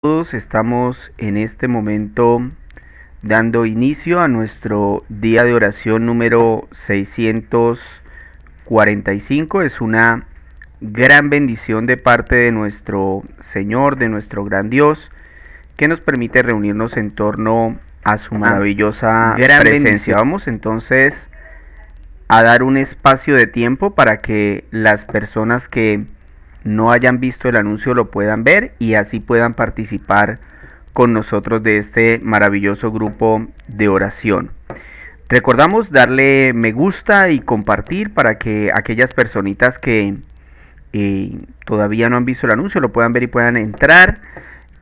Todos estamos en este momento dando inicio a nuestro día de oración número 645. Es una gran bendición de parte de nuestro Señor, de nuestro gran Dios, que nos permite reunirnos en torno a su maravillosa gran presencia. Vamos entonces a dar un espacio de tiempo para que las personas que no hayan visto el anuncio lo puedan ver y así puedan participar con nosotros de este maravilloso grupo de oración. Recordamos darle me gusta y compartir para que aquellas personitas que todavía no han visto el anuncio lo puedan ver y puedan entrar.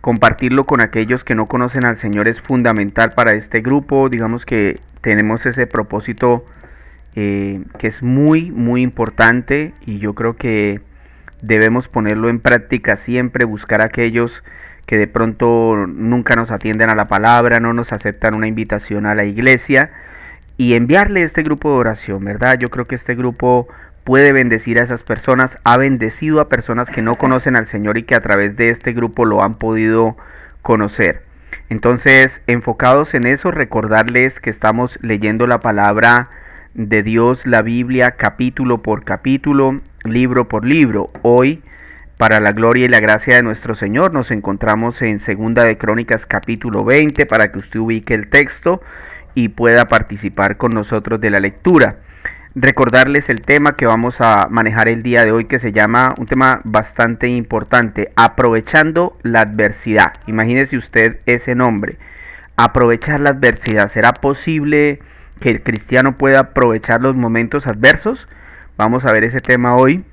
Compartirlo con aquellos que no conocen al Señor es fundamental para este grupo. Digamos que tenemos ese propósito que es muy importante, y yo creo que debemos ponerlo en práctica siempre, buscar a aquellos que de pronto nunca nos atienden a la palabra, no nos aceptan una invitación a la iglesia, y enviarle este grupo de oración, ¿verdad? Yo creo que este grupo puede bendecir a esas personas, ha bendecido a personas que no conocen al Señor y que a través de este grupo lo han podido conocer. Entonces, enfocados en eso, recordarles que estamos leyendo la palabra de Dios, la Biblia, capítulo por capítulo, libro por libro. Hoy, para la gloria y la gracia de nuestro Señor, nos encontramos en Segunda de Crónicas capítulo 20, para que usted ubique el texto y pueda participar con nosotros de la lectura. Recordarles el tema que vamos a manejar el día de hoy, que se llama, un tema bastante importante, aprovechando la adversidad. Imagínese usted ese nombre, aprovechar la adversidad. ¿Será posible que el cristiano pueda aprovechar los momentos adversos? Vamos a ver ese tema hoy,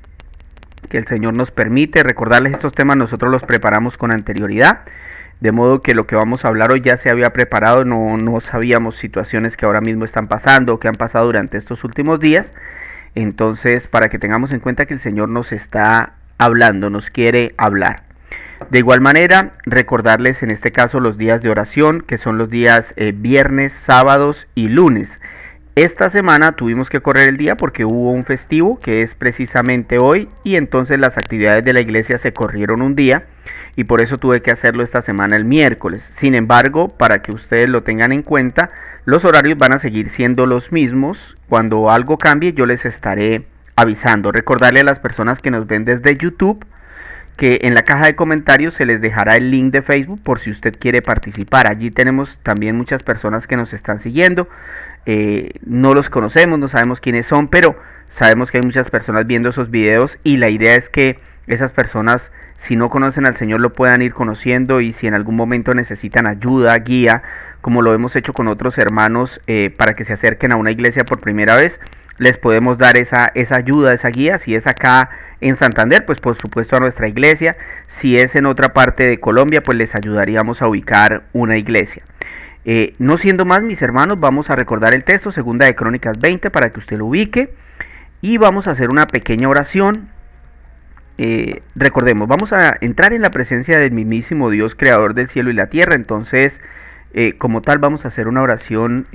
que el Señor nos permite. Recordarles, estos temas nosotros los preparamos con anterioridad, de modo que lo que vamos a hablar hoy ya se había preparado, no sabíamos situaciones que ahora mismo están pasando o que han pasado durante estos últimos días. Entonces, para que tengamos en cuenta que el Señor nos está hablando, nos quiere hablar. De igual manera, recordarles en este caso los días de oración, que son los días viernes, sábados y lunes. Esta semana tuvimos que correr el día porque hubo un festivo que es precisamente hoy, y entonces las actividades de la iglesia se corrieron un día, y por eso tuve que hacerlo esta semana el miércoles. Sin embargo, para que ustedes lo tengan en cuenta, los horarios van a seguir siendo los mismos. Cuando algo cambie yo les estaré avisando. Recordarle a las personas que nos ven desde YouTube que en la caja de comentarios se les dejará el link de Facebook por si usted quiere participar. Allí tenemos también muchas personas que nos están siguiendo. No los conocemos, no sabemos quiénes son, pero sabemos que hay muchas personas viendo esos videos, y la idea es que esas personas, si no conocen al Señor, lo puedan ir conociendo, y si en algún momento necesitan ayuda, guía, como lo hemos hecho con otros hermanos, para que se acerquen a una iglesia por primera vez, les podemos dar esa ayuda, esa guía. Si es acá en Santander, pues por supuesto a nuestra iglesia. Si es en otra parte de Colombia, pues les ayudaríamos a ubicar una iglesia. No siendo más, mis hermanos, vamos a recordar el texto, Segunda de Crónicas 20, para que usted lo ubique, y vamos a hacer una pequeña oración. Recordemos, vamos a entrar en la presencia del mismísimo Dios, creador del cielo y la tierra. Entonces, como tal, vamos a hacer una oración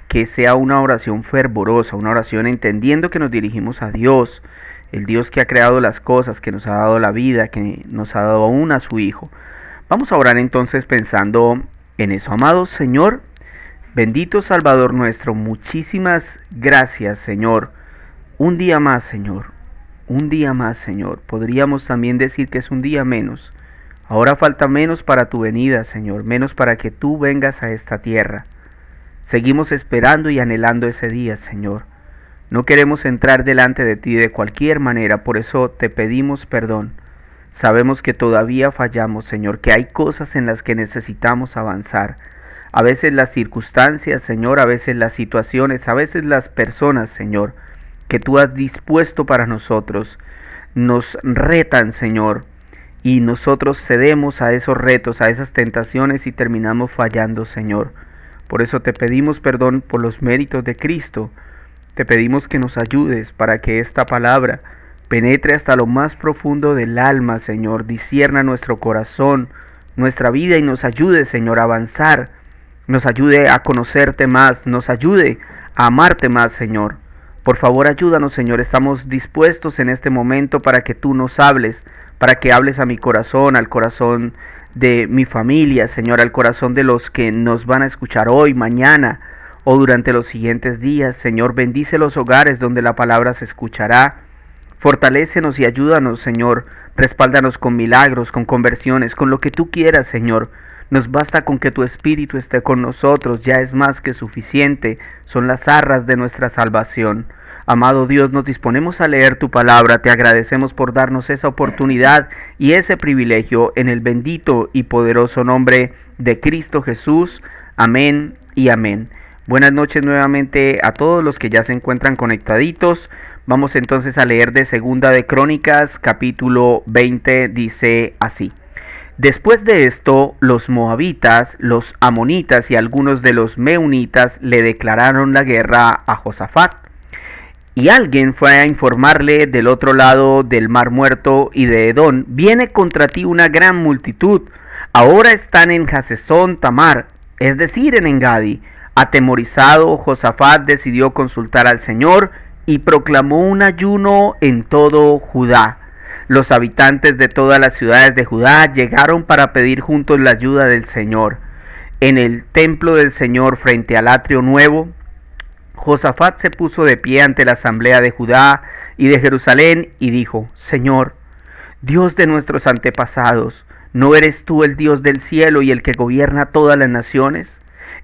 que sea una oración fervorosa, una oración entendiendo que nos dirigimos a Dios, el Dios que ha creado las cosas, que nos ha dado la vida, que nos ha dado aún a su Hijo. Vamos a orar entonces pensando en eso. Amado Señor, bendito Salvador nuestro, muchísimas gracias, Señor. Un día más, Señor, un día más, Señor. Podríamos también decir que es un día menos. Ahora falta menos para tu venida, Señor, menos para que tú vengas a esta tierra. Seguimos esperando y anhelando ese día, Señor. No queremos entrar delante de ti de cualquier manera, por eso te pedimos perdón. Sabemos que todavía fallamos, Señor, que hay cosas en las que necesitamos avanzar. A veces las circunstancias, Señor, a veces las situaciones, a veces las personas, Señor, que tú has dispuesto para nosotros, nos retan, Señor, y nosotros cedemos a esos retos, a esas tentaciones, y terminamos fallando, Señor. Por eso te pedimos perdón por los méritos de Cristo. Te pedimos que nos ayudes para que esta palabra penetre hasta lo más profundo del alma, Señor, discierna nuestro corazón, nuestra vida, y nos ayude, Señor, a avanzar, nos ayude a conocerte más, nos ayude a amarte más, Señor. Por favor, ayúdanos, Señor, estamos dispuestos en este momento para que tú nos hables, para que hables a mi corazón, al corazón de mi familia, Señor, al corazón de los que nos van a escuchar hoy, mañana o durante los siguientes días. Señor, bendice los hogares donde la palabra se escuchará. Fortalécenos y ayúdanos, Señor. Respáldanos con milagros, con conversiones, con lo que tú quieras, Señor. Nos basta con que tu Espíritu esté con nosotros, ya es más que suficiente. Son las arras de nuestra salvación. Amado Dios, nos disponemos a leer tu palabra. Te agradecemos por darnos esa oportunidad y ese privilegio en el bendito y poderoso nombre de Cristo Jesús. Amén y amén. Buenas noches nuevamente a todos los que ya se encuentran conectaditos. Vamos entonces a leer de Segunda de Crónicas, capítulo 20, dice así. Después de esto, los moabitas, los amonitas y algunos de los meunitas le declararon la guerra a Josafat. Y alguien fue a informarle del otro lado del Mar Muerto y de Edom: viene contra ti una gran multitud, ahora están en Hazezón Tamar, es decir, en Engadi. Atemorizado, Josafat decidió consultar al Señor y proclamó un ayuno en todo Judá. Los habitantes de todas las ciudades de Judá llegaron para pedir juntos la ayuda del Señor. En el templo del Señor, frente al atrio nuevo, Josafat se puso de pie ante la asamblea de Judá y de Jerusalén y dijo: Señor, Dios de nuestros antepasados, ¿no eres tú el Dios del cielo y el que gobierna todas las naciones?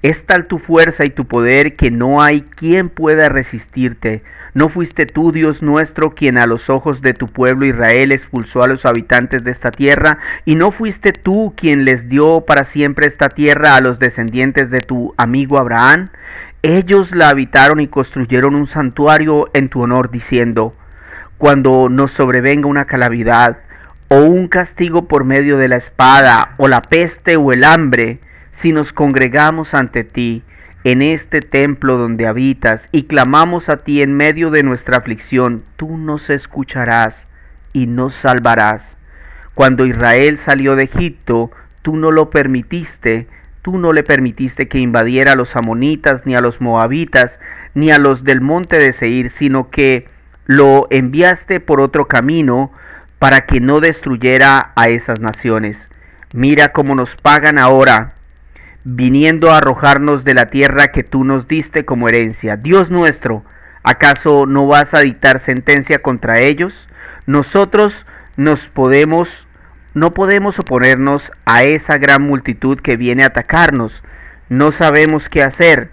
Es tal tu fuerza y tu poder que no hay quien pueda resistirte. ¿No fuiste tú, Dios nuestro, quien a los ojos de tu pueblo Israel expulsó a los habitantes de esta tierra? ¿Y no fuiste tú quien les dio para siempre esta tierra a los descendientes de tu amigo Abraham? Ellos la habitaron y construyeron un santuario en tu honor, diciendo: cuando nos sobrevenga una calamidad, o un castigo por medio de la espada, o la peste o el hambre, si nos congregamos ante ti en este templo donde habitas y clamamos a ti en medio de nuestra aflicción, tú nos escucharás y nos salvarás. Cuando Israel salió de Egipto, tú no le permitiste que invadiera a los amonitas, ni a los moabitas, ni a los del monte de Seir, sino que lo enviaste por otro camino para que no destruyera a esas naciones. Mira cómo nos pagan ahora, viniendo a arrojarnos de la tierra que tú nos diste como herencia. Dios nuestro, ¿acaso no vas a dictar sentencia contra ellos? Nosotros no podemos oponernos a esa gran multitud que viene a atacarnos. No sabemos qué hacer.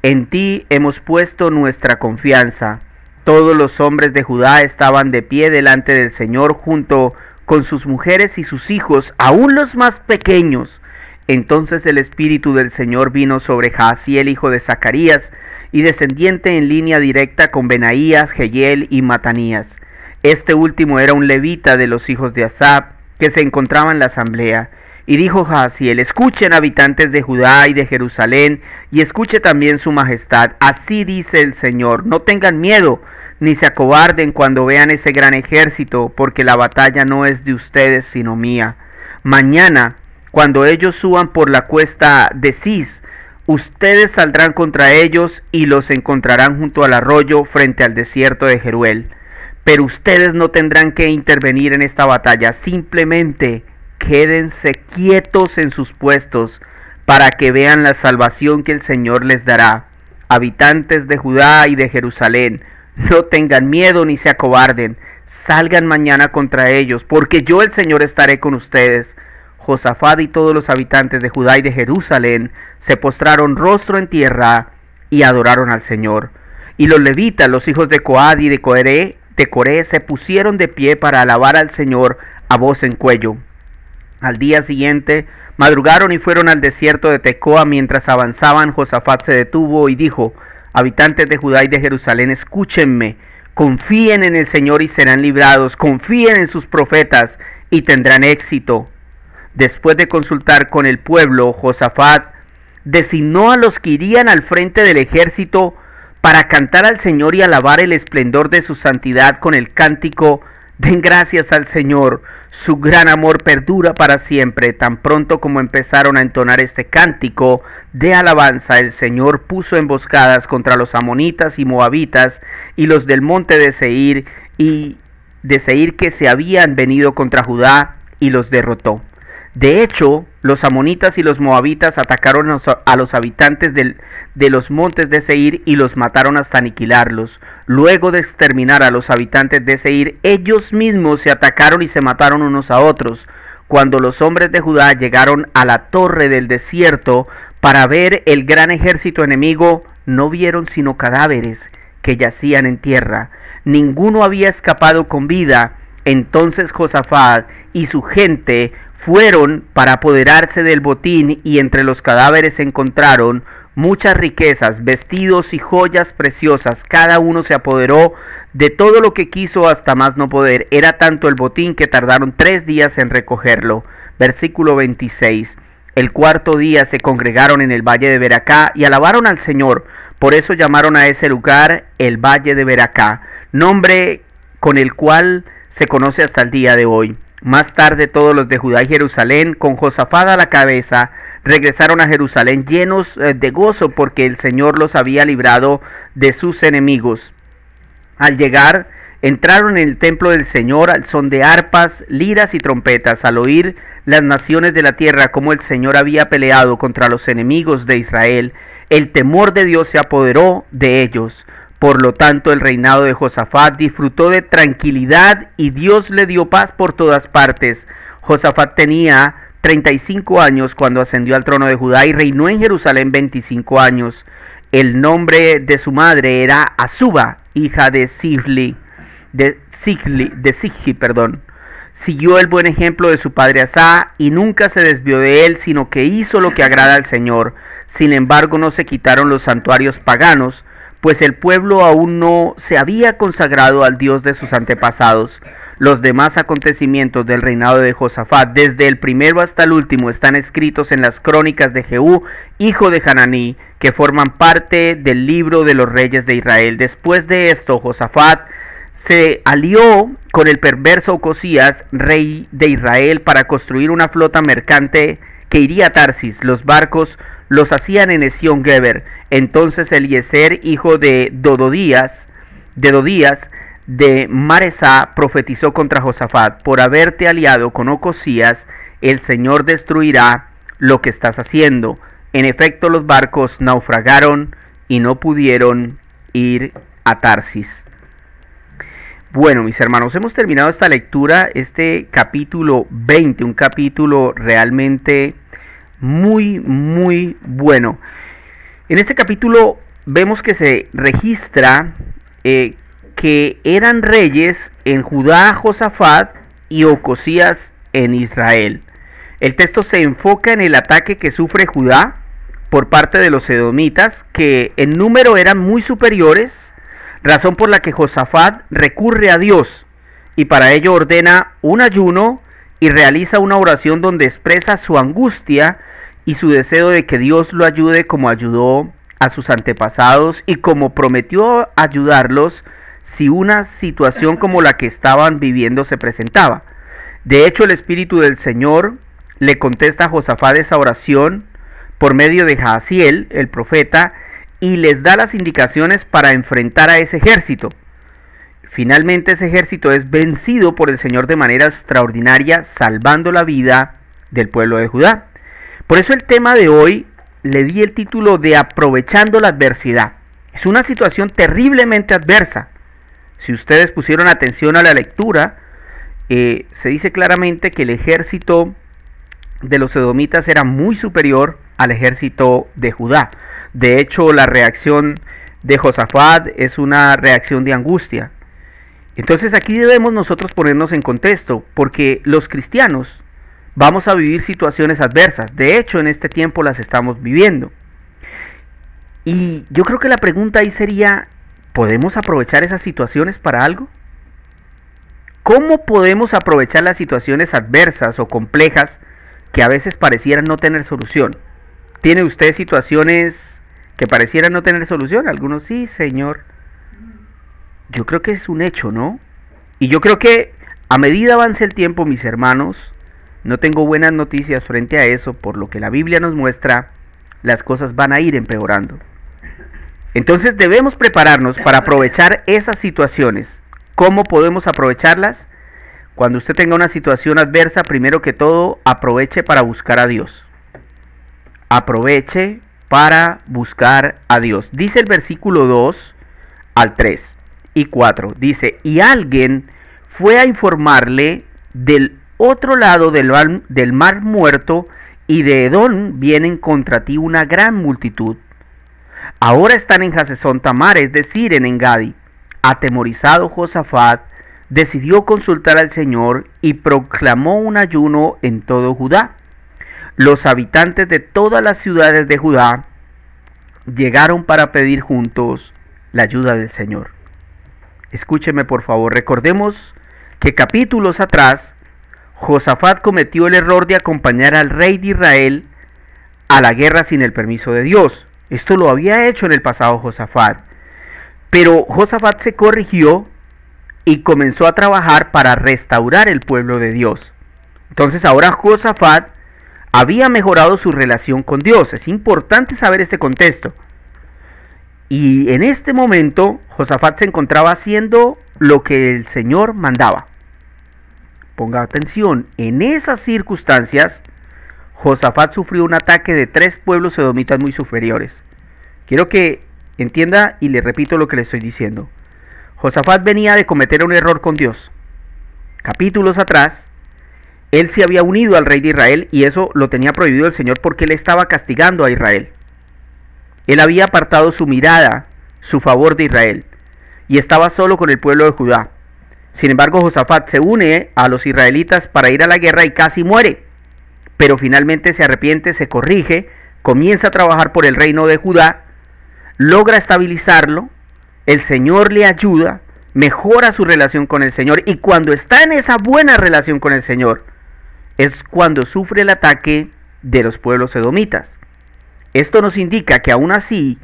En ti hemos puesto nuestra confianza. Todos los hombres de Judá estaban de pie delante del Señor junto con sus mujeres y sus hijos, aún los más pequeños. Entonces el Espíritu del Señor vino sobre Jaasiel, hijo de Zacarías, y descendiente en línea directa con Benaías, Jehiel y Matanías. Este último era un levita de los hijos de Asaf, que se encontraba en la asamblea. Y dijo Jaasiel: escuchen, habitantes de Judá y de Jerusalén, y escuche también su majestad. Así dice el Señor: no tengan miedo, ni se acobarden cuando vean ese gran ejército, porque la batalla no es de ustedes, sino mía. Mañana, cuando ellos suban por la cuesta de Cis, ustedes saldrán contra ellos y los encontrarán junto al arroyo frente al desierto de Jeruel. Pero ustedes no tendrán que intervenir en esta batalla, simplemente quédense quietos en sus puestos para que vean la salvación que el Señor les dará. Habitantes de Judá y de Jerusalén, no tengan miedo ni se acobarden, salgan mañana contra ellos, porque yo el Señor estaré con ustedes. Josafat y todos los habitantes de Judá y de Jerusalén se postraron rostro en tierra y adoraron al Señor. Y los levitas, los hijos de Coad y de Coré, se pusieron de pie para alabar al Señor a voz en cuello. Al día siguiente madrugaron y fueron al desierto de Tecoa. Mientras avanzaban, Josafat se detuvo y dijo: habitantes de Judá y de Jerusalén, escúchenme, confíen en el Señor y serán librados, confíen en sus profetas y tendrán éxito. Después de consultar con el pueblo, Josafat designó a los que irían al frente del ejército para cantar al Señor y alabar el esplendor de su santidad con el cántico: den gracias al Señor, su gran amor perdura para siempre. Tan pronto como empezaron a entonar este cántico de alabanza, el Señor puso emboscadas contra los amonitas y moabitas y los del monte de Seir que se habían venido contra Judá, y los derrotó. De hecho, los amonitas y los moabitas atacaron a los habitantes de los montes de Seir y los mataron hasta aniquilarlos. Luego de exterminar a los habitantes de Seir, ellos mismos se atacaron y se mataron unos a otros. Cuando los hombres de Judá llegaron a la torre del desierto para ver el gran ejército enemigo, no vieron sino cadáveres que yacían en tierra. Ninguno había escapado con vida. Entonces Josafat y su gente fueron para apoderarse del botín, y entre los cadáveres encontraron muchas riquezas, vestidos y joyas preciosas. Cada uno se apoderó de todo lo que quiso hasta más no poder. Era tanto el botín que tardaron 3 días en recogerlo. Versículo 26. El cuarto día se congregaron en el valle de Beracá y alabaron al Señor. Por eso llamaron a ese lugar el valle de Beracá, nombre con el cual se conoce hasta el día de hoy. Más tarde todos los de Judá y Jerusalén, con Josafat a la cabeza, regresaron a Jerusalén llenos de gozo, porque el Señor los había librado de sus enemigos. Al llegar, entraron en el templo del Señor al son de arpas, liras y trompetas, al oír las naciones de la tierra cómo el Señor había peleado contra los enemigos de Israel. El temor de Dios se apoderó de ellos. Por lo tanto, el reinado de Josafat disfrutó de tranquilidad y Dios le dio paz por todas partes. Josafat tenía 35 años cuando ascendió al trono de Judá y reinó en Jerusalén 25 años. El nombre de su madre era Azuba, hija de Sigli. Siguió el buen ejemplo de su padre Asa y nunca se desvió de él, sino que hizo lo que agrada al Señor. Sin embargo, no se quitaron los santuarios paganos, pues el pueblo aún no se había consagrado al Dios de sus antepasados. Los demás acontecimientos del reinado de Josafat, desde el primero hasta el último, están escritos en las crónicas de Jehú, hijo de Hananí, que forman parte del libro de los reyes de Israel. Después de esto, Josafat se alió con el perverso Ocosías, rey de Israel, para construir una flota mercante que iría a Tarsis. Los barcos los hacían en Esión-Geber. Entonces Eliezer, hijo de Dodías de Maresá, profetizó contra Josafat: por haberte aliado con Ocosías, el Señor destruirá lo que estás haciendo. En efecto, los barcos naufragaron y no pudieron ir a Tarsis. Bueno, mis hermanos, hemos terminado esta lectura, este capítulo 20, un capítulo realmente muy bueno. En este capítulo vemos que se registra que eran reyes en Judá Josafat y Ocosías en Israel. El texto se enfoca en el ataque que sufre Judá por parte de los edomitas, que en número eran muy superiores, razón por la que Josafat recurre a Dios y para ello ordena un ayuno y realiza una oración donde expresa su angustia y su deseo de que Dios lo ayude como ayudó a sus antepasados y como prometió ayudarlos si una situación como la que estaban viviendo se presentaba. De hecho, el Espíritu del Señor le contesta a Josafat esa oración por medio de Jaasiel, el profeta, y les da las indicaciones para enfrentar a ese ejército. Finalmente ese ejército es vencido por el Señor de manera extraordinaria, salvando la vida del pueblo de Judá. Por eso el tema de hoy le di el título de Aprovechando la adversidad. Es una situación terriblemente adversa. Si ustedes pusieron atención a la lectura, se dice claramente que el ejército de los edomitas era muy superior al ejército de Judá. De hecho, la reacción de Josafat es una reacción de angustia. Entonces aquí debemos nosotros ponernos en contexto, porque los cristianos vamos a vivir situaciones adversas. De hecho, en este tiempo las estamos viviendo. Y yo creo que la pregunta ahí sería, ¿podemos aprovechar esas situaciones para algo? ¿Cómo podemos aprovechar las situaciones adversas o complejas que a veces parecieran no tener solución? ¿Tiene usted situaciones que parecieran no tener solución? Algunos sí, Señor. Yo creo que es un hecho, ¿no? Y yo creo que a medida avance el tiempo, mis hermanos, no tengo buenas noticias frente a eso, por lo que la Biblia nos muestra, las cosas van a ir empeorando. Entonces debemos prepararnos para aprovechar esas situaciones. ¿Cómo podemos aprovecharlas? Cuando usted tenga una situación adversa, primero que todo, aproveche para buscar a Dios. Aproveche para buscar a Dios. Dice el versículo 2 al 3 y 4. Dice, y alguien fue a informarle del otro lado del mar muerto, y de Edom vienen contra ti una gran multitud. Ahora están en Hazezón Tamar, es decir, en Engadi. Atemorizado Josafat, decidió consultar al Señor y proclamó un ayuno en todo Judá. Los habitantes de todas las ciudades de Judá llegaron para pedir juntos la ayuda del Señor. Escúcheme por favor, recordemos que capítulos atrás Josafat cometió el error de acompañar al rey de Israel a la guerra sin el permiso de Dios. Esto lo había hecho en el pasado Josafat. Pero Josafat se corrigió y comenzó a trabajar para restaurar el pueblo de Dios. Entonces ahora Josafat había mejorado su relación con Dios. Es importante saber este contexto. Y en este momento Josafat se encontraba haciendo lo que el Señor mandaba. Ponga atención, en esas circunstancias Josafat sufrió un ataque de 3 pueblos edomitas muy superiores. Quiero que entienda y le repito lo que le estoy diciendo. Josafat venía de cometer un error con Dios. Capítulos atrás, él se había unido al rey de Israel y eso lo tenía prohibido el Señor porque él estaba castigando a Israel. Él había apartado su mirada, su favor de Israel, y estaba solo con el pueblo de Judá. Sin embargo, Josafat se une a los israelitas para ir a la guerra y casi muere. Pero finalmente se arrepiente, se corrige, comienza a trabajar por el reino de Judá, logra estabilizarlo, el Señor le ayuda, mejora su relación con el Señor, y cuando está en esa buena relación con el Señor, es cuando sufre el ataque de los pueblos edomitas. Esto nos indica que aún así,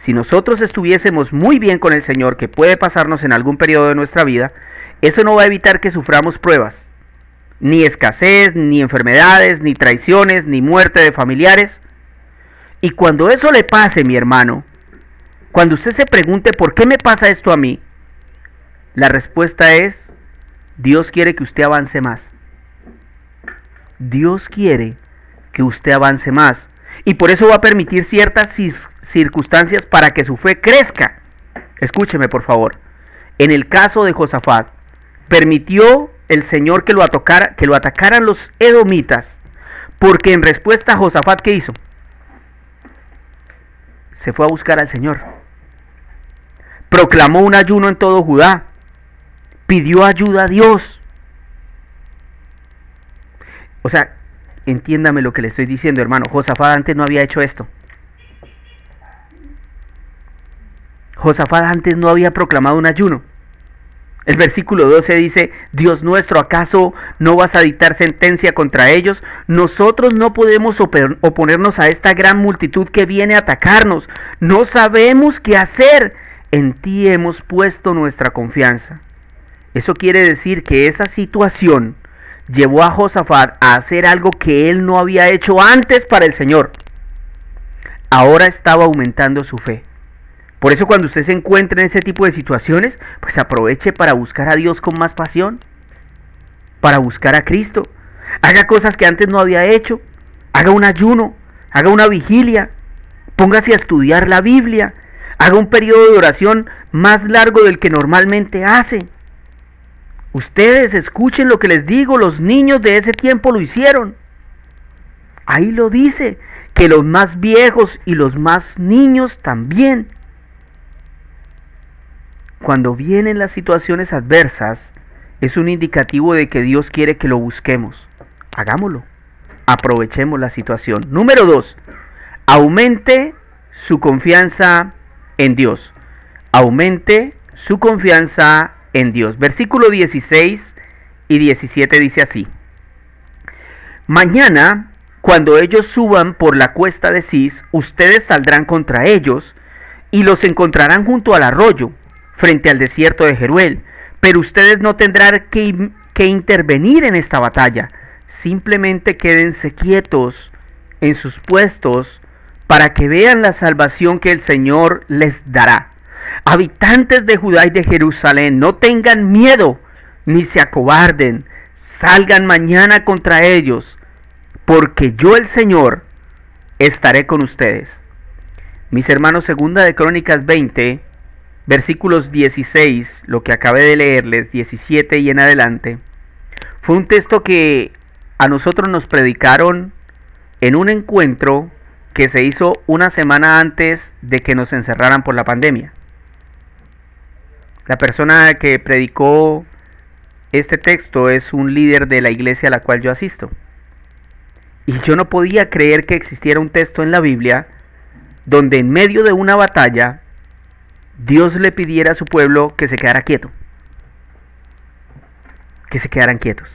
si nosotros estuviésemos muy bien con el Señor, que puede pasarnos en algún periodo de nuestra vida, eso no va a evitar que suframos pruebas, ni escasez, ni enfermedades, ni traiciones, ni muerte de familiares. Y cuando eso le pase, mi hermano, cuando usted se pregunte ¿por qué me pasa esto a mí? La respuesta es, Dios quiere que usted avance más. Dios quiere que usted avance más. Y por eso va a permitir ciertas circunstancias para que su fe crezca. Escúcheme por favor. En el caso de Josafat, permitió el Señor que lo atacaran los edomitas, porque en respuesta a Josafat, ¿qué hizo? Se fue a buscar al Señor. Proclamó un ayuno en todo Judá. Pidió ayuda a Dios. O sea, entiéndame lo que le estoy diciendo, hermano. Josafat antes no había hecho esto. Josafat antes no había proclamado un ayuno. El versículo 12 dice, Dios nuestro, ¿acaso no vas a dictar sentencia contra ellos? Nosotros no podemos oponernos a esta gran multitud que viene a atacarnos. No sabemos qué hacer. En ti hemos puesto nuestra confianza. Eso quiere decir que esa situación llevó a Josafat a hacer algo que él no había hecho antes para el Señor. Ahora estaba aumentando su fe. Por eso cuando usted se encuentre en ese tipo de situaciones, pues aproveche para buscar a Dios con más pasión, para buscar a Cristo. Haga cosas que antes no había hecho, haga un ayuno, haga una vigilia, póngase a estudiar la Biblia, haga un periodo de oración más largo del que normalmente hace. Ustedes escuchen lo que les digo, los niños de ese tiempo lo hicieron. Ahí lo dice, que los más viejos y los más niños también. Cuando vienen las situaciones adversas, es un indicativo de que Dios quiere que lo busquemos. Hagámoslo. Aprovechemos la situación. Número 2. Aumente su confianza en Dios. Aumente su confianza en Dios. Versículo 16 y 17 dice así. Mañana, cuando ellos suban por la cuesta de Cis, ustedes saldrán contra ellos y los encontrarán junto al arroyo, frente al desierto de Jeruel, pero ustedes no tendrán que intervenir en esta batalla. Simplemente quédense quietos en sus puestos para que vean la salvación que el Señor les dará. Habitantes de Judá y de Jerusalén, no tengan miedo ni se acobarden. salgan mañana contra ellos, porque yo el Señor estaré con ustedes. Mis hermanos, segunda de Crónicas 20, versículos 16, lo que acabé de leerles, 17 y en adelante, fue un texto que a nosotros nos predicaron en un encuentro que se hizo una semana antes de que nos encerraran por la pandemia. La persona que predicó este texto es un líder de la iglesia a la cual yo asisto. Y yo no podía creer que existiera un texto en la Biblia donde en medio de una batalla Dios le pidiera a su pueblo que se quedara quieto. Que se quedaran quietos.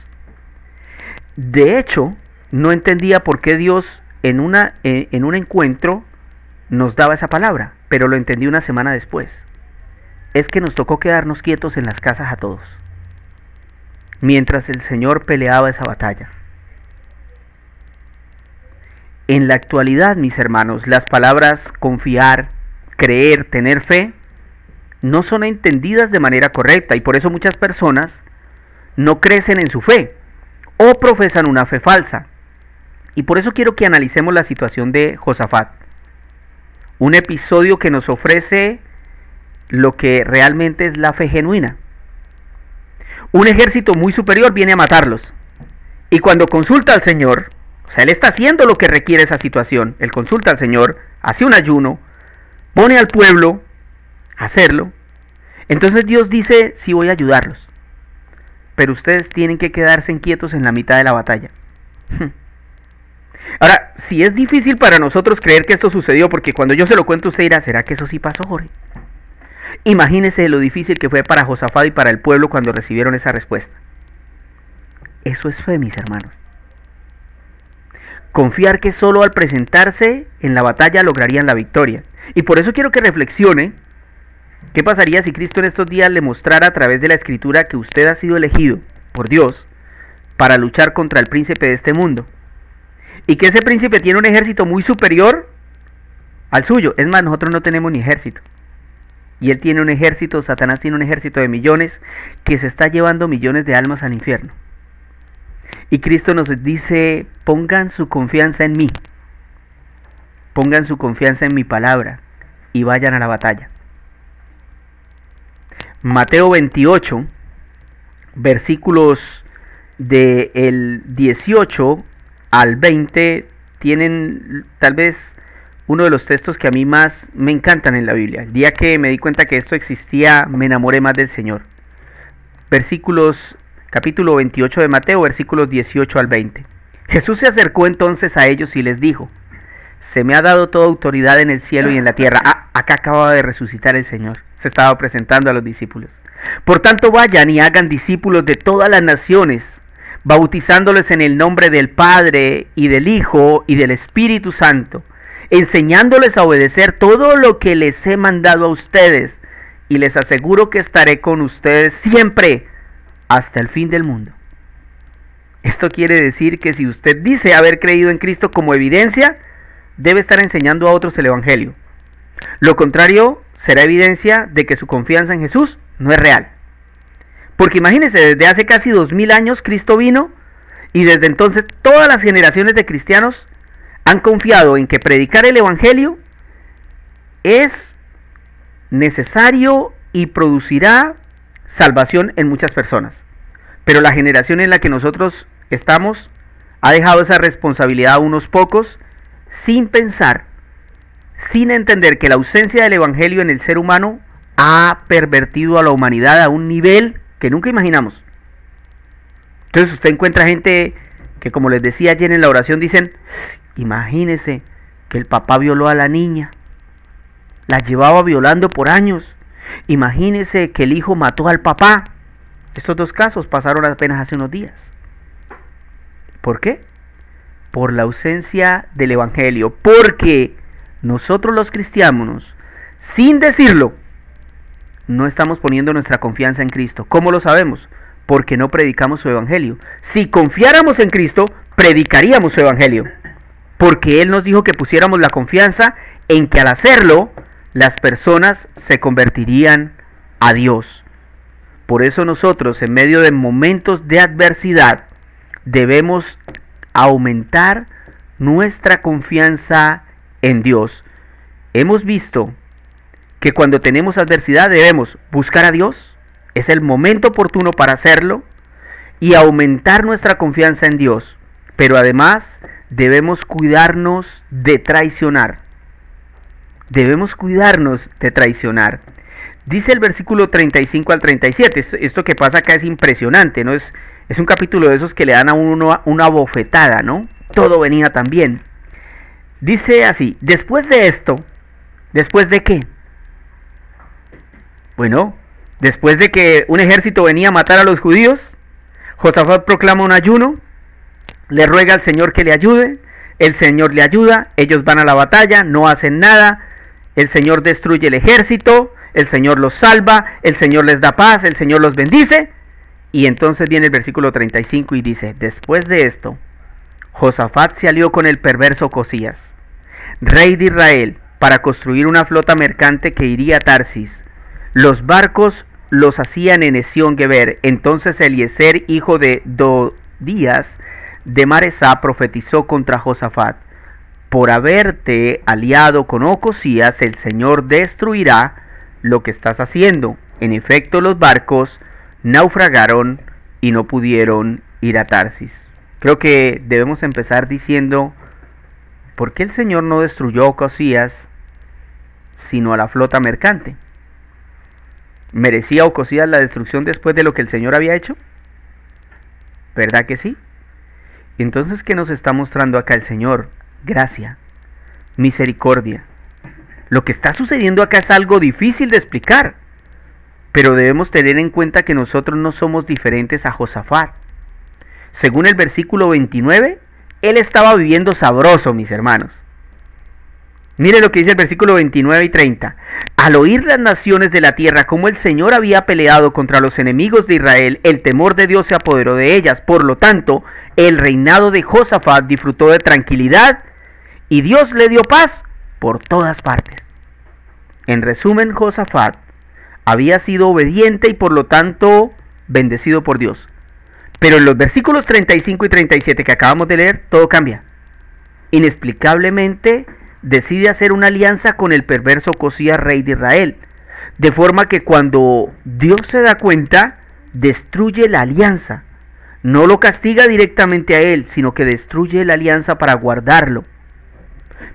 De hecho, no entendía por qué Dios en un encuentro nos daba esa palabra, pero lo entendí una semana después. Es que nos tocó quedarnos quietos en las casas a todos, mientras el Señor peleaba esa batalla. En la actualidad, mis hermanos, las palabras confiar, creer, tener fe, no son entendidas de manera correcta y por eso muchas personas no crecen en su fe o profesan una fe falsa. Y por eso quiero que analicemos la situación de Josafat, un episodio que nos ofrece lo que realmente es la fe genuina. Un ejército muy superior viene a matarlos, y cuando consulta al Señor, o sea, él está haciendo lo que requiere esa situación, él consulta al Señor, hace un ayuno, pone al pueblo a hacerlo, entonces Dios dice, sí voy a ayudarlos, pero ustedes tienen que quedarse quietos en la mitad de la batalla. Ahora, si es difícil para nosotros creer que esto sucedió, porque cuando yo se lo cuento usted dirá, ¿será que eso sí pasó, Jorge? Imagínese lo difícil que fue para Josafat y para el pueblo cuando recibieron esa respuesta. Eso es fe, mis hermanos. Confiar que solo al presentarse en la batalla lograrían la victoria. Y por eso quiero que reflexione qué pasaría si Cristo en estos días le mostrara a través de la Escritura que usted ha sido elegido por Dios para luchar contra el príncipe de este mundo. Y que ese príncipe tiene un ejército muy superior al suyo. Es más, nosotros no tenemos ni ejército. Y él tiene un ejército, Satanás tiene un ejército de millones que se está llevando millones de almas al infierno. Y Cristo nos dice, pongan su confianza en mí. Pongan su confianza en mi palabra y vayan a la batalla. Mateo 28, versículos del 18 al 20, tienen tal vez uno de los textos que a mí más me encantan en la Biblia. El día que me di cuenta que esto existía, me enamoré más del Señor. Capítulo 28 de Mateo, versículos 18 al 20. Jesús se acercó entonces a ellos y les dijo, se me ha dado toda autoridad en el cielo y en la tierra. Acá acababa de resucitar el Señor. Se estaba presentando a los discípulos. Por tanto, vayan y hagan discípulos de todas las naciones, bautizándoles en el nombre del Padre y del Hijo y del Espíritu Santo, enseñándoles a obedecer todo lo que les he mandado a ustedes, y les aseguro que estaré con ustedes siempre hasta el fin del mundo. Esto quiere decir que si usted dice haber creído en Cristo como evidencia, debe estar enseñando a otros el Evangelio. Lo contrario será evidencia de que su confianza en Jesús no es real. Porque imagínense, desde hace casi 2000 años Cristo vino y desde entonces todas las generaciones de cristianos han confiado en que predicar el Evangelio es necesario y producirá salvación en muchas personas. Pero la generación en la que nosotros estamos ha dejado esa responsabilidad a unos pocos sin pensar, sin entender que la ausencia del Evangelio en el ser humano ha pervertido a la humanidad a un nivel que nunca imaginamos. Entonces usted encuentra gente que, como les decía ayer en la oración, dicen, imagínese que el papá violó a la niña, la llevaba violando por años. Imagínese que el hijo mató al papá. Estos dos casos pasaron apenas hace unos días. ¿Por qué? Por la ausencia del Evangelio. Porque nosotros los cristianos, sin decirlo, no estamos poniendo nuestra confianza en Cristo. ¿Cómo lo sabemos? Porque no predicamos su Evangelio. Si confiáramos en Cristo, predicaríamos su Evangelio. Porque Él nos dijo que pusiéramos la confianza en que al hacerlo, las personas se convertirían a Dios. Por eso nosotros, en medio de momentos de adversidad, debemos aumentar nuestra confianza en Dios. Hemos visto que cuando tenemos adversidad debemos buscar a Dios, es el momento oportuno para hacerlo, y aumentar nuestra confianza en Dios. Pero además debemos cuidarnos de traicionar. Debemos cuidarnos de traicionar. Dice el versículo 35 al 37, esto que pasa acá es impresionante, ¿no? Es un capítulo de esos que le dan a uno una bofetada, ¿no? Todo venía tan bien. Dice así, después de esto, ¿después de qué? Bueno, después de que un ejército venía a matar a los judíos, Josafat proclama un ayuno, le ruega al Señor que le ayude, el Señor le ayuda, ellos van a la batalla, no hacen nada, el Señor destruye el ejército, el Señor los salva, el Señor les da paz, el Señor los bendice. Y entonces viene el versículo 35 y dice, después de esto, Josafat se alió con el perverso Ocosías, rey de Israel, para construir una flota mercante que iría a Tarsis. Los barcos los hacían en Esión-Geber. Entonces Eliezer, hijo de Dodías de Maresá, profetizó contra Josafat: por haberte aliado con Ocosías, el Señor destruirá lo que estás haciendo. En efecto, los barcos naufragaron y no pudieron ir a Tarsis. Creo que debemos empezar diciendo, ¿por qué el Señor no destruyó a Ocosías sino a la flota mercante? ¿Merecía Ocosías la destrucción después de lo que el Señor había hecho? ¿Verdad que sí? Entonces, ¿qué nos está mostrando acá el Señor? Gracia, misericordia. Lo que está sucediendo acá es algo difícil de explicar, pero debemos tener en cuenta que nosotros no somos diferentes a Josafat. Según el versículo 29, él estaba viviendo sabroso, mis hermanos. Mire lo que dice el versículo 29 y 30. Al oír las naciones de la tierra cómo el Señor había peleado contra los enemigos de Israel, el temor de Dios se apoderó de ellas. Por lo tanto, el reinado de Josafat disfrutó de tranquilidad y Dios le dio paz por todas partes. En resumen, Josafat había sido obediente y por lo tanto bendecido por Dios. Pero en los versículos 35 y 37 que acabamos de leer, todo cambia. Inexplicablemente decide hacer una alianza con el perverso Ocosías, rey de Israel. De forma que cuando Dios se da cuenta, destruye la alianza. No lo castiga directamente a él, sino que destruye la alianza para guardarlo.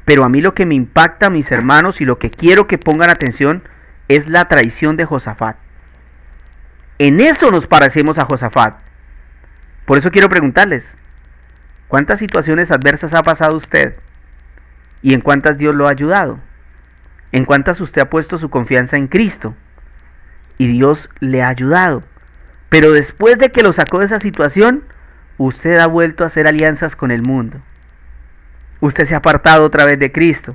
Pero a mí lo que me impacta, mis hermanos, y lo que quiero que pongan atención, es la traición de Josafat. En eso nos parecemos a Josafat. Por eso quiero preguntarles, ¿cuántas situaciones adversas ha pasado usted? ¿Y en cuántas Dios lo ha ayudado? ¿En cuántas usted ha puesto su confianza en Cristo? Y Dios le ha ayudado. Pero después de que lo sacó de esa situación, usted ha vuelto a hacer alianzas con el mundo. Usted se ha apartado otra vez de Cristo.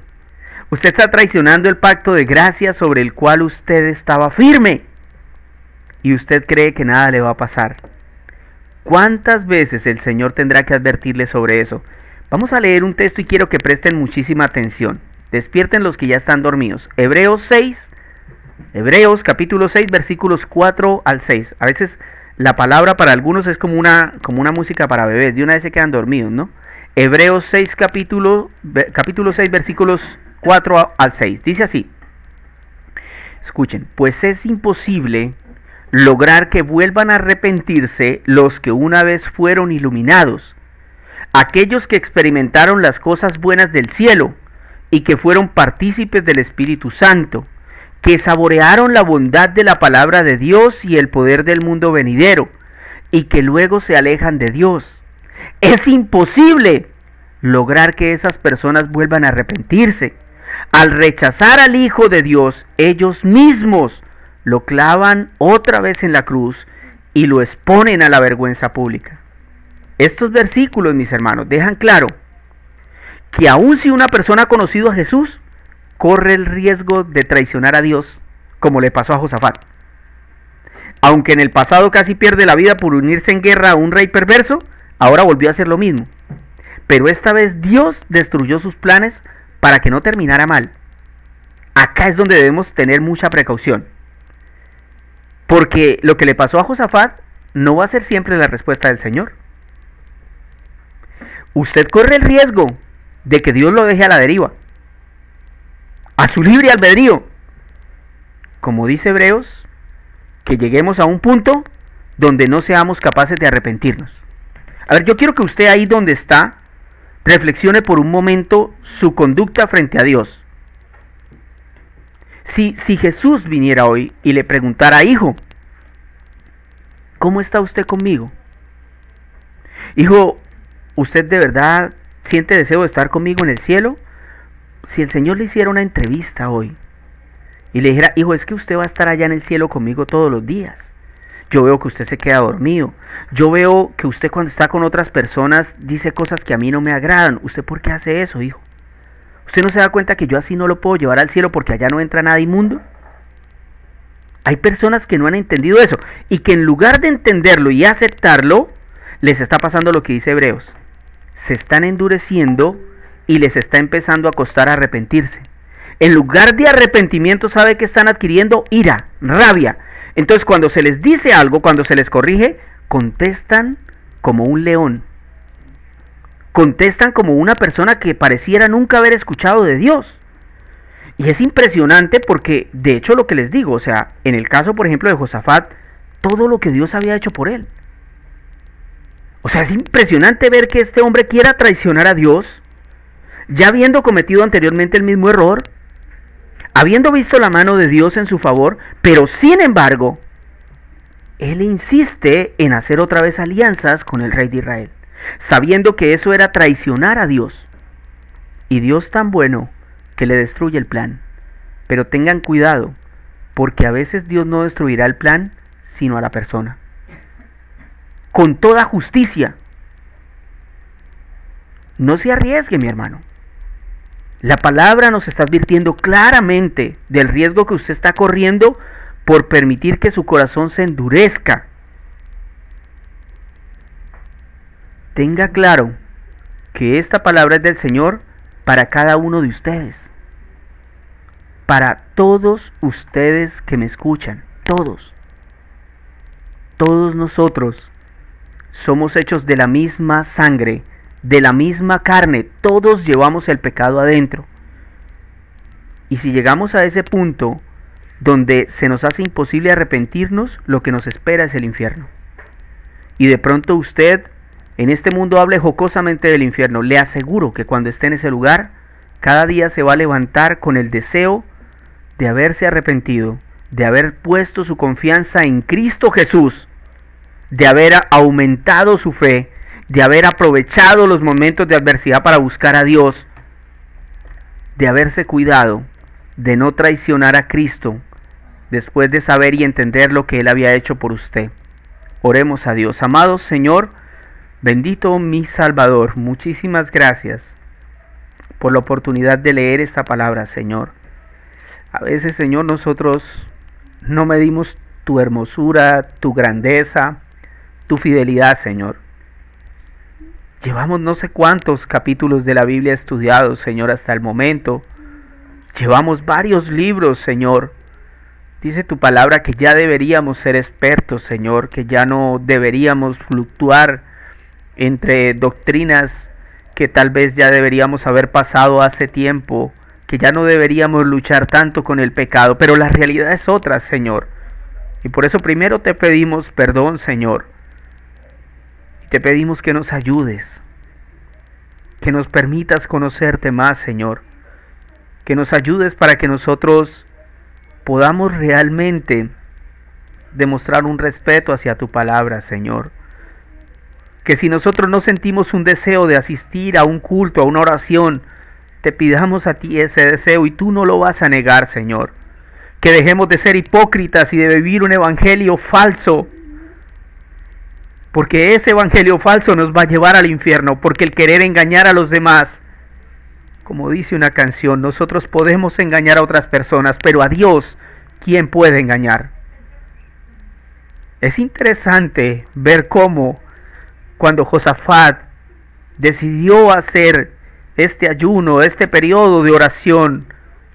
Usted está traicionando el pacto de gracia sobre el cual usted estaba firme. Y usted cree que nada le va a pasar. ¿Cuántas veces el Señor tendrá que advertirle sobre eso? Vamos a leer un texto y quiero que presten muchísima atención. Despierten los que ya están dormidos. Hebreos capítulo 6, versículos 4 al 6. A veces la palabra para algunos es como una música para bebés. De una vez se quedan dormidos, ¿no? Hebreos 6, capítulo 6, versículos 4 al 6. Dice así. Escuchen. Pues es imposible lograr que vuelvan a arrepentirse los que una vez fueron iluminados, aquellos que experimentaron las cosas buenas del cielo y que fueron partícipes del Espíritu Santo, que saborearon la bondad de la palabra de Dios y el poder del mundo venidero, y que luego se alejan de Dios. Es imposible lograr que esas personas vuelvan a arrepentirse. Al rechazar al Hijo de Dios, ellos mismos lo clavan otra vez en la cruz y lo exponen a la vergüenza pública. Estos versículos, mis hermanos, dejan claro que aun si una persona ha conocido a Jesús, corre el riesgo de traicionar a Dios, como le pasó a Josafat. Aunque en el pasado casi pierde la vida por unirse en guerra a un rey perverso, ahora volvió a hacer lo mismo. Pero esta vez Dios destruyó sus planes para que no terminara mal. Acá es donde debemos tener mucha precaución. Porque lo que le pasó a Josafat no va a ser siempre la respuesta del Señor. usted corre el riesgo de que Dios lo deje a la deriva, a su libre albedrío. Como dice Hebreos, que lleguemos a un punto donde no seamos capaces de arrepentirnos. A ver, yo quiero que usted ahí donde está, reflexione por un momento su conducta frente a Dios. Si Jesús viniera hoy y le preguntara: hijo, ¿cómo está usted conmigo? Hijo, ¿usted de verdad siente deseo de estar conmigo en el cielo? Si el Señor le hiciera una entrevista hoy y le dijera: hijo, es que usted va a estar allá en el cielo conmigo todos los días. Yo veo que usted se queda dormido. Yo veo que usted cuando está con otras personas dice cosas que a mí no me agradan. ¿Usted por qué hace eso, hijo? ¿Usted no se da cuenta que yo así no lo puedo llevar al cielo porque allá no entra nada inmundo? Hay personas que no han entendido eso y que en lugar de entenderlo y aceptarlo, les está pasando lo que dice Hebreos. Se están endureciendo y les está empezando a costar arrepentirse. En lugar de arrepentimiento, ¿sabe qué están adquiriendo? Ira, rabia. Entonces cuando se les dice algo, cuando se les corrige, contestan como un león. Contestan como una persona que pareciera nunca haber escuchado de Dios. Y es impresionante porque, de hecho, lo que les digo, o sea, en el caso, por ejemplo, de Josafat, todo lo que Dios había hecho por él. O sea, es impresionante ver que este hombre quiera traicionar a Dios, ya habiendo cometido anteriormente el mismo error, habiendo visto la mano de Dios en su favor, pero sin embargo, él insiste en hacer otra vez alianzas con el rey de Israel, sabiendo que eso era traicionar a Dios. Y Dios tan bueno que le destruye el plan. Pero tengan cuidado, porque a veces Dios no destruirá el plan, sino a la persona. Con toda justicia. No se arriesgue, mi hermano. La palabra nos está advirtiendo claramente del riesgo que usted está corriendo por permitir que su corazón se endurezca. Tenga claro que esta palabra es del Señor para cada uno de ustedes. Para todos ustedes que me escuchan. Todos. Todos nosotros somos hechos de la misma sangre, de la misma carne. Todos llevamos el pecado adentro. Y si llegamos a ese punto donde se nos hace imposible arrepentirnos, lo que nos espera es el infierno. Y de pronto usted en este mundo hable jocosamente del infierno. Le aseguro que cuando esté en ese lugar, cada día se va a levantar con el deseo de haberse arrepentido, de haber puesto su confianza en Cristo Jesús, de haber aumentado su fe, de haber aprovechado los momentos de adversidad para buscar a Dios, de haberse cuidado de no traicionar a Cristo después de saber y entender lo que Él había hecho por usted. Oremos a Dios. Amado Señor, bendito mi Salvador, muchísimas gracias por la oportunidad de leer esta palabra, Señor. A veces, Señor, nosotros no medimos tu hermosura, tu grandeza, tu fidelidad, Señor. Llevamos no sé cuántos capítulos de la Biblia estudiados, Señor, hasta el momento. Llevamos varios libros, Señor. Dice tu palabra que ya deberíamos ser expertos, Señor, que ya no deberíamos fluctuar entre doctrinas que tal vez ya deberíamos haber pasado hace tiempo, que ya no deberíamos luchar tanto con el pecado, pero la realidad es otra, Señor. Y por eso primero te pedimos perdón, Señor. Y te pedimos que nos ayudes, que nos permitas conocerte más, Señor. Que nos ayudes para que nosotros podamos realmente demostrar un respeto hacia tu palabra, Señor. Que si nosotros no sentimos un deseo de asistir a un culto, a una oración, te pidamos a ti ese deseo y tú no lo vas a negar, Señor. Que dejemos de ser hipócritas y de vivir un evangelio falso. Porque ese evangelio falso nos va a llevar al infierno. Porque el querer engañar a los demás, como dice una canción, nosotros podemos engañar a otras personas, pero a Dios, ¿quién puede engañar? Es interesante ver cómo cuando Josafat decidió hacer este ayuno, este periodo de oración,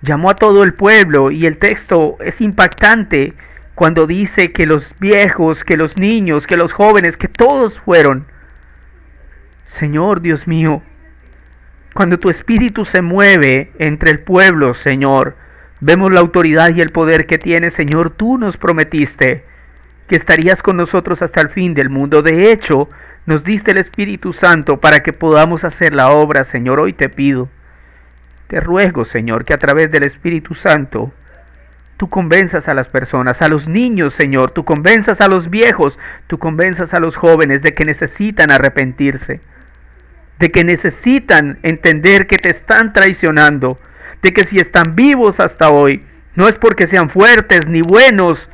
llamó a todo el pueblo, y el texto es impactante cuando dice que los viejos, que los niños, que los jóvenes, que todos fueron. Señor Dios mío, cuando tu espíritu se mueve entre el pueblo, Señor, vemos la autoridad y el poder que tienes, Señor. Tú nos prometiste que estarías con nosotros hasta el fin del mundo. De hecho, nos diste el Espíritu Santo para que podamos hacer la obra, Señor. Hoy te pido, te ruego, Señor, que a través del Espíritu Santo tú convenzas a las personas, a los niños, Señor, tú convenzas a los viejos, tú convenzas a los jóvenes de que necesitan arrepentirse, de que necesitan entender que te están traicionando, de que si están vivos hasta hoy, no es porque sean fuertes ni buenos,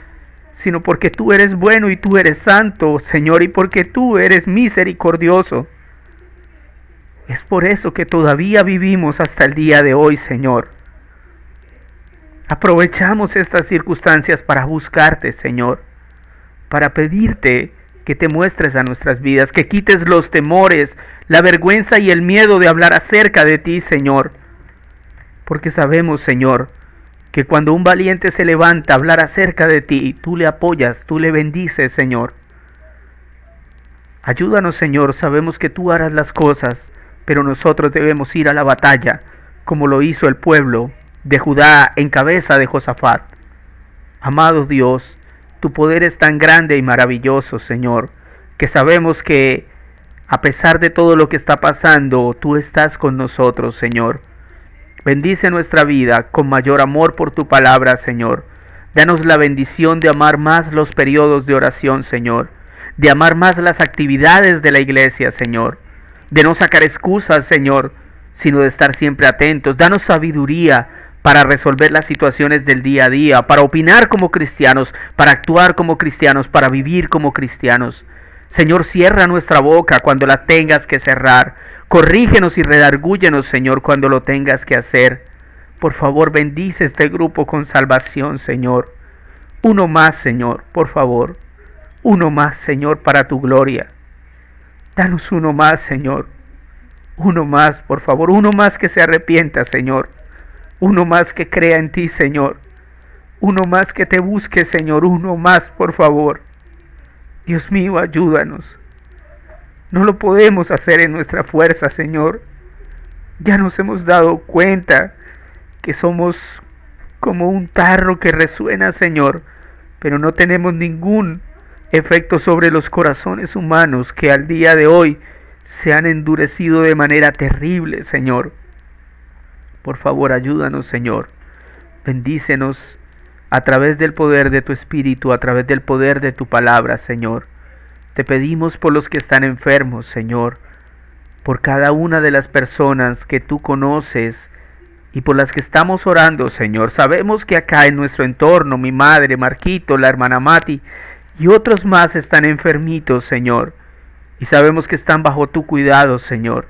sino porque tú eres bueno y tú eres santo, Señor, y porque tú eres misericordioso. Es por eso que todavía vivimos hasta el día de hoy, Señor. Aprovechamos estas circunstancias para buscarte, Señor, para pedirte que te muestres a nuestras vidas, que quites los temores, la vergüenza y el miedo de hablar acerca de ti, Señor. Porque sabemos, Señor, que cuando un valiente se levanta a hablar acerca de ti, tú le apoyas, tú le bendices, Señor. Ayúdanos, Señor, sabemos que tú harás las cosas, pero nosotros debemos ir a la batalla, como lo hizo el pueblo de Judá en cabeza de Josafat. Amado Dios, tu poder es tan grande y maravilloso, Señor, que sabemos que a pesar de todo lo que está pasando, tú estás con nosotros, Señor. Bendice nuestra vida con mayor amor por tu palabra, Señor. Danos la bendición de amar más los periodos de oración, Señor, de amar más las actividades de la iglesia, Señor, de no sacar excusas, Señor, sino de estar siempre atentos. Danos sabiduría para resolver las situaciones del día a día, para opinar como cristianos, para actuar como cristianos, para vivir como cristianos. Señor, cierra nuestra boca cuando la tengas que cerrar. Corrígenos y redargúyenos, Señor, cuando lo tengas que hacer. Por favor, bendice este grupo con salvación, Señor. Uno más, Señor, por favor. Uno más, Señor, para tu gloria. Danos uno más, Señor. Uno más, por favor. Uno más que se arrepienta, Señor. Uno más que crea en ti, Señor. Uno más que te busque, Señor. Uno más, por favor. Dios mío, ayúdanos. No lo podemos hacer en nuestra fuerza, Señor. Ya nos hemos dado cuenta que somos como un tarro que resuena, Señor, pero no tenemos ningún efecto sobre los corazones humanos que al día de hoy se han endurecido de manera terrible, Señor. Por favor, ayúdanos, Señor. Bendícenos a través del poder de tu Espíritu, a través del poder de tu palabra, Señor. Te pedimos por los que están enfermos, Señor, por cada una de las personas que tú conoces y por las que estamos orando, Señor. Sabemos que acá en nuestro entorno, mi madre, Marquito, la hermana Mati y otros más están enfermitos, Señor. Y sabemos que están bajo tu cuidado, Señor.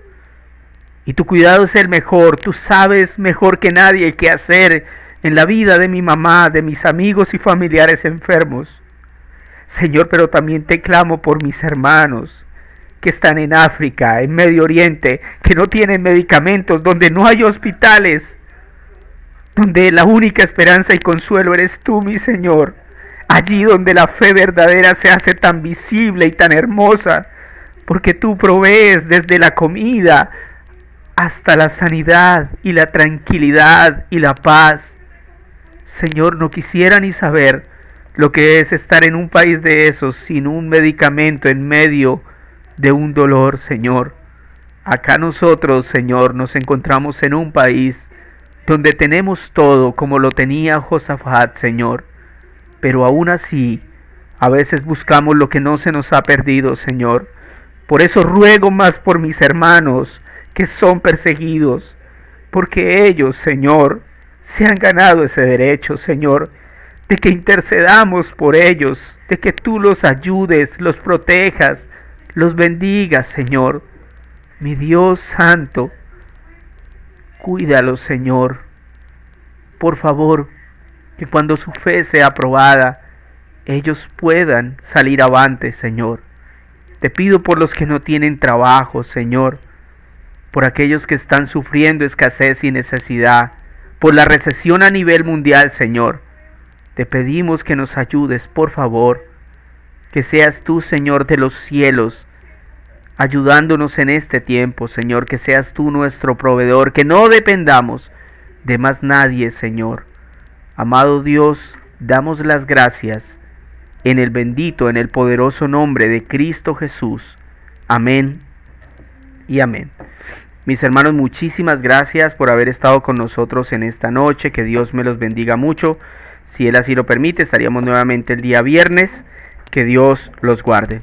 Y tu cuidado es el mejor. Tú sabes mejor que nadie qué hacer en la vida de mi mamá, de mis amigos y familiares enfermos. Señor, pero también te clamo por mis hermanos que están en África, en Medio Oriente, que no tienen medicamentos, donde no hay hospitales, donde la única esperanza y consuelo eres tú, mi Señor. Allí donde la fe verdadera se hace tan visible y tan hermosa, porque tú provees desde la comida hasta la sanidad y la tranquilidad y la paz. Señor, no quisiera ni saber lo que es estar en un país de esos sin un medicamento en medio de un dolor, Señor. Acá nosotros, Señor, nos encontramos en un país donde tenemos todo como lo tenía Josafat, Señor. Pero aún así, a veces buscamos lo que no se nos ha perdido, Señor. Por eso ruego más por mis hermanos que son perseguidos, porque ellos, Señor, se han ganado ese derecho, Señor, de que intercedamos por ellos, de que tú los ayudes, los protejas, los bendigas, Señor. Mi Dios santo, cuídalos, Señor. Por favor, que cuando su fe sea aprobada, ellos puedan salir avante, Señor. Te pido por los que no tienen trabajo, Señor, por aquellos que están sufriendo escasez y necesidad, por la recesión a nivel mundial, Señor. Te pedimos que nos ayudes, por favor, que seas tú, Señor de los cielos, ayudándonos en este tiempo, Señor, que seas tú nuestro proveedor, que no dependamos de más nadie, Señor. Amado Dios, damos las gracias en el bendito, en el poderoso nombre de Cristo Jesús. Amén y amén. Mis hermanos, muchísimas gracias por haber estado con nosotros en esta noche. Que Dios me los bendiga mucho. Si Él así lo permite, estaríamos nuevamente el día viernes. Que Dios los guarde.